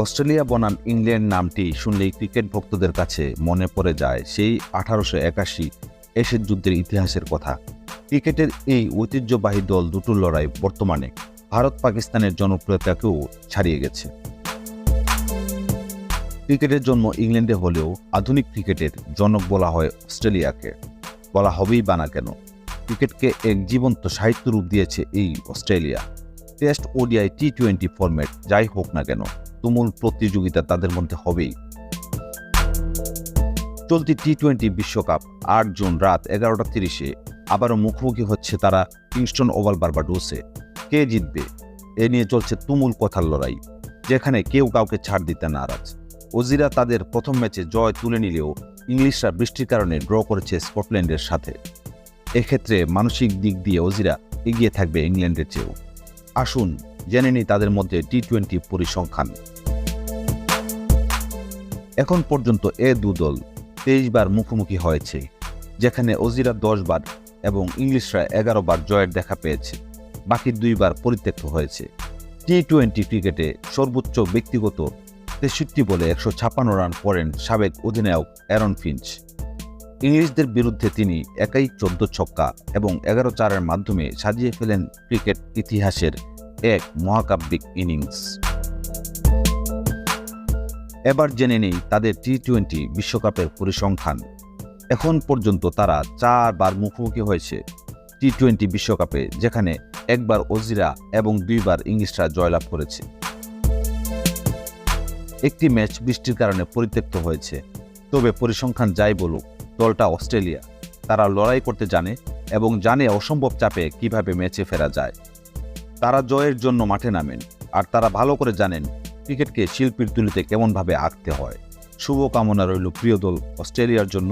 Australia বনাম England নামটি শুনলেই ক্রিকেট ভক্তদের কাছে মনে পড়ে যায় সেই 1881 অ্যাশেজ যুদ্ধের ইতিহাসের কথা। ক্রিকেটের এই ঐতিহ্যবাহী দল দুটোর লড়াই বর্তমানে ভারত পাকিস্তানের জনপ্রিয়তাকেও ছাড়িয়ে গেছে। ক্রিকেটের জন্ম ইংল্যান্ডে হলেও আধুনিক ক্রিকেটের জনক বলা হয় অস্ট্রেলিয়াকে। বলা হবেই বা না কেন, ক্রিকেটকে এক জীবন্ত সাহিত্য রূপ দিয়েছে এই অস্ট্রেলিয়া। টেস্ট, ওডিআই, টি-20 ফরম্যাট যাই হোক না কেন, তুমুল প্রতিযোগিতা তাদের মধ্যে হবেই। চলতি টি-20 বিশ্বকাপ 8 জুন রাত 11:30 আবারও মুখোমুখি হচ্ছে তারা কিংস্টন ওভাল বার্বাডোসে। কে জিতবে এ নিয়ে চলছে তুমুল কথার লড়াই, যেখানে কেউ কাউকে ছাড় দিতে নারাজ। অজিরা তাদের প্রথম ম্যাচে জয় তুলে নিলেও ইংলিশরা বৃষ্টির কারণে ড্র করেছে স্কটল্যান্ডের সাথে। এক্ষেত্রে মানসিক দিক দিয়ে অজিরা এগিয়ে থাকবে ইংল্যান্ডের চেয়েও। আসুন জেনে নিই তাদের মধ্যে টি-20 পরিসংখ্যান। এখন পর্যন্ত এ দুদল 23 বার মুখোমুখি হয়েছে, যেখানে অজিরা 10 বার এবং ইংলিশরা 11 বার জয়ের দেখা পেয়েছে। বাকি 2 বার পরিত্যক্ত হয়েছে। টি-20 ক্রিকেটে সর্বোচ্চ ব্যক্তিগত 63 বলে 156 রান করেন সাবেক অধিনায়ক অ্যারন ফিঞ্চ। ইংলিশদের বিরুদ্ধে তিনি একাই 14 ছক্কা এবং 11-4-এর মাধ্যমে সাজিয়ে ফেলেন ক্রিকেট ইতিহাসের এক মহাকাব্যিক ইনিংস। এবার জেনে নেই তাদের টি-20 বিশ্বকাপের পরিসংখ্যান। এখন পর্যন্ত তারা 4 বার মুখোমুখি হয়েছে টি-20 বিশ্বকাপে, যেখানে 1 বার অজিরা এবং 2 বার ইংলিশরা জয়লাভ করেছে। একটি ম্যাচ বৃষ্টির কারণে পরিত্যক্ত হয়েছে। তবে পরিসংখ্যান যাই বলুক, দলটা অস্ট্রেলিয়া। তারা লড়াই করতে জানে এবং জানে অসম্ভব চাপে কিভাবে ম্যাচে ফেরা যায়। তারা জয়ের জন্য মাঠে নামেন, আর তারা ভালো করে জানেন ক্রিকেটকে শিল্পীর তুলিতে কেমনভাবে আঁকতে হয়। শুভকামনা রইল প্রিয় দল অস্ট্রেলিয়ার জন্য।